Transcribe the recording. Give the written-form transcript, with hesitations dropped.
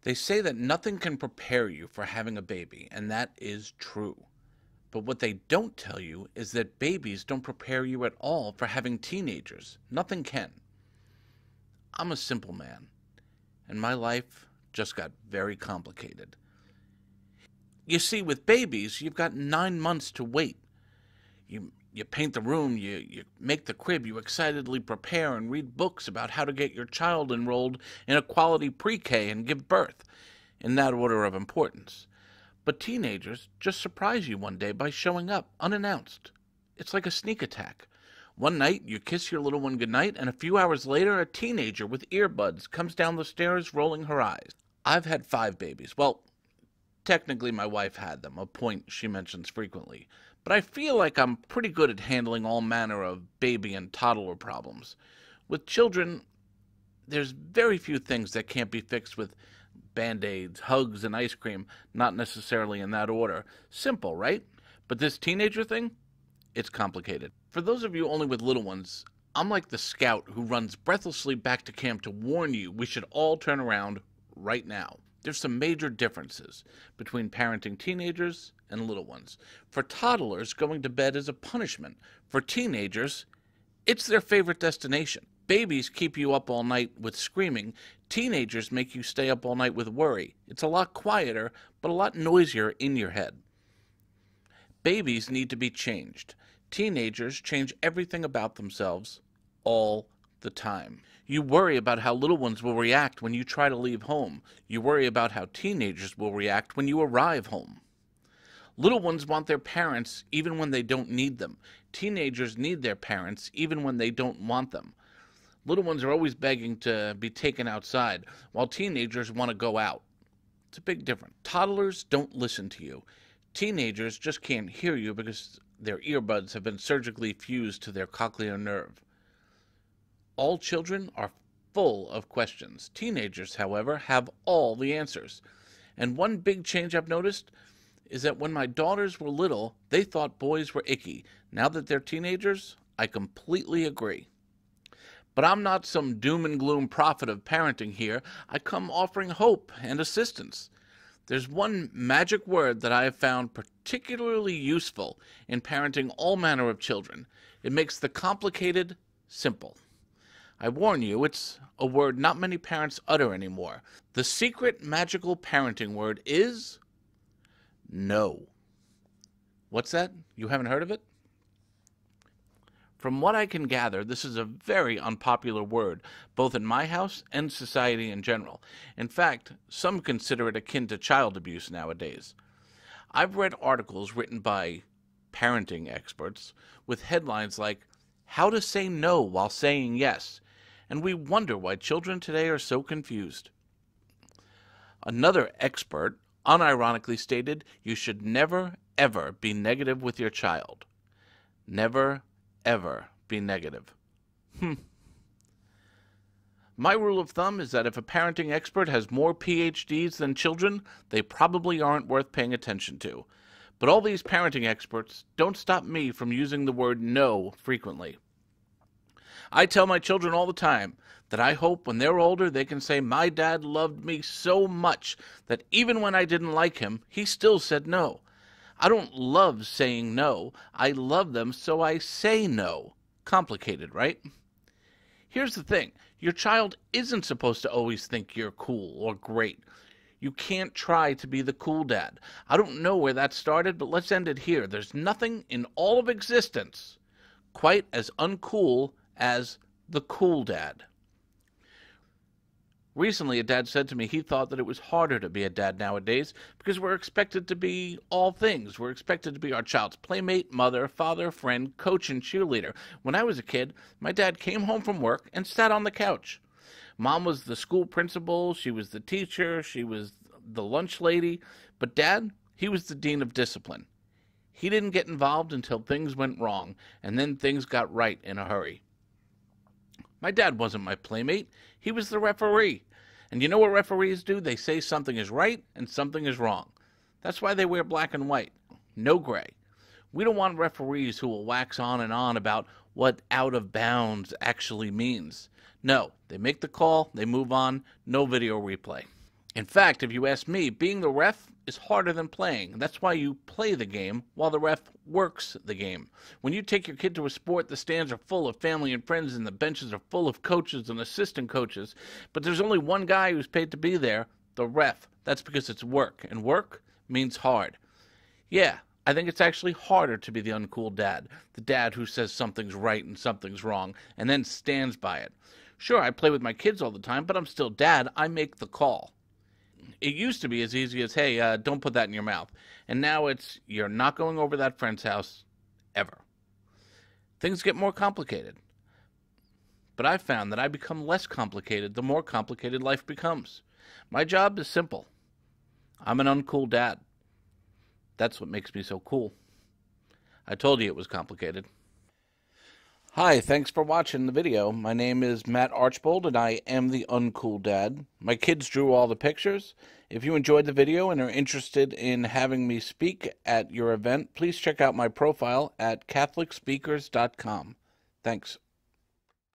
They say that nothing can prepare you for having a baby, and that is true. But what they don't tell you is that babies don't prepare you at all for having teenagers. Nothing can. I'm a simple man, and my life just got very complicated. You see, with babies, you've got 9 months to wait. You paint the room, you make the crib, you excitedly prepare and read books about how to get your child enrolled in a quality pre-K and give birth, in that order of importance. But teenagers just surprise you one day by showing up, unannounced. It's like a sneak attack. One night, you kiss your little one goodnight, and a few hours later, a teenager with earbuds comes down the stairs rolling her eyes. I've had 5 babies. Well, technically my wife had them, a point she mentions frequently. But I feel like I'm pretty good at handling all manner of baby and toddler problems. With children, there's very few things that can't be fixed with Band-Aids, hugs, and ice cream, not necessarily in that order. Simple, right? But this teenager thing? It's complicated. For those of you only with little ones, I'm like the scout who runs breathlessly back to camp to warn you we should all turn around right now. There's some major differences between parenting teenagers and little ones. For toddlers, going to bed is a punishment. For teenagers, it's their favorite destination. Babies keep you up all night with screaming. Teenagers make you stay up all night with worry. It's a lot quieter, but a lot noisier in your head. Babies need to be changed. Teenagers change everything about themselves all the time. You worry about how little ones will react when you try to leave home. You worry about how teenagers will react when you arrive home. Little ones want their parents even when they don't need them. Teenagers need their parents even when they don't want them. Little ones are always begging to be taken outside, while teenagers want to go out. It's a big difference. Toddlers don't listen to you. Teenagers just can't hear you because their earbuds have been surgically fused to their cochlear nerve. All children are full of questions. Teenagers, however, have all the answers. And one big change I've noticed is that when my daughters were little, they thought boys were icky. Now that they're teenagers, I completely agree. But I'm not some doom and gloom prophet of parenting here. I come offering hope and assistance. There's one magic word that I have found particularly useful in parenting all manner of children. It makes the complicated simple. I warn you, it's a word not many parents utter anymore. The secret magical parenting word is no. What's that? You haven't heard of it? From what I can gather, this is a very unpopular word, both in my house and society in general. In fact, some consider it akin to child abuse nowadays. I've read articles written by parenting experts with headlines like, "How to Say No While Saying Yes," and we wonder why children today are so confused. Another expert unironically stated, "You should never, ever be negative with your child." Never, ever be negative. My rule of thumb is that if a parenting expert has more PhDs than children, they probably aren't worth paying attention to. But all these parenting experts don't stop me from using the word no frequently. I tell my children all the time that I hope when they're older they can say my dad loved me so much that even when I didn't like him, he still said no. I don't love saying no. I love them, so I say no. Complicated, right? Here's the thing. Your child isn't supposed to always think you're cool or great. You can't try to be the cool dad. I don't know where that started, but let's end it here. There's nothing in all of existence quite as uncool as the cool dad. Recently, a dad said to me he thought that it was harder to be a dad nowadays because we're expected to be all things. We're expected to be our child's playmate, mother, father, friend, coach, and cheerleader. When I was a kid, my dad came home from work and sat on the couch. Mom was the school principal, she was the teacher, she was the lunch lady, but Dad, he was the dean of discipline. He didn't get involved until things went wrong, and then things got right in a hurry. My dad wasn't my playmate. He was the referee. And you know what referees do? They say something is right and something is wrong. That's why they wear black and white, no gray. We don't want referees who will wax on and on about what out of bounds actually means. No, they make the call, they move on, no video replay. In fact, if you ask me, being the ref is harder than playing. That's why you play the game while the ref works the game. When you take your kid to a sport, the stands are full of family and friends and the benches are full of coaches and assistant coaches. But there's only one guy who's paid to be there, the ref. That's because it's work, and work means hard. Yeah, I think it's actually harder to be the uncool dad, the dad who says something's right and something's wrong, and then stands by it. Sure, I play with my kids all the time, but I'm still dad. I make the call. It used to be as easy as, hey, don't put that in your mouth. And now it's, you're not going over that friend's house ever. Things get more complicated. But I've found that I become less complicated the more complicated life becomes. My job is simple. I'm an uncool dad. That's what makes me so cool. I told you it was complicated. Hi, thanks for watching the video. My name is Matt Archbold, and I am the Uncool Dad. My kids drew all the pictures. If you enjoyed the video and are interested in having me speak at your event, please check out my profile at catholicspeakers.com. Thanks.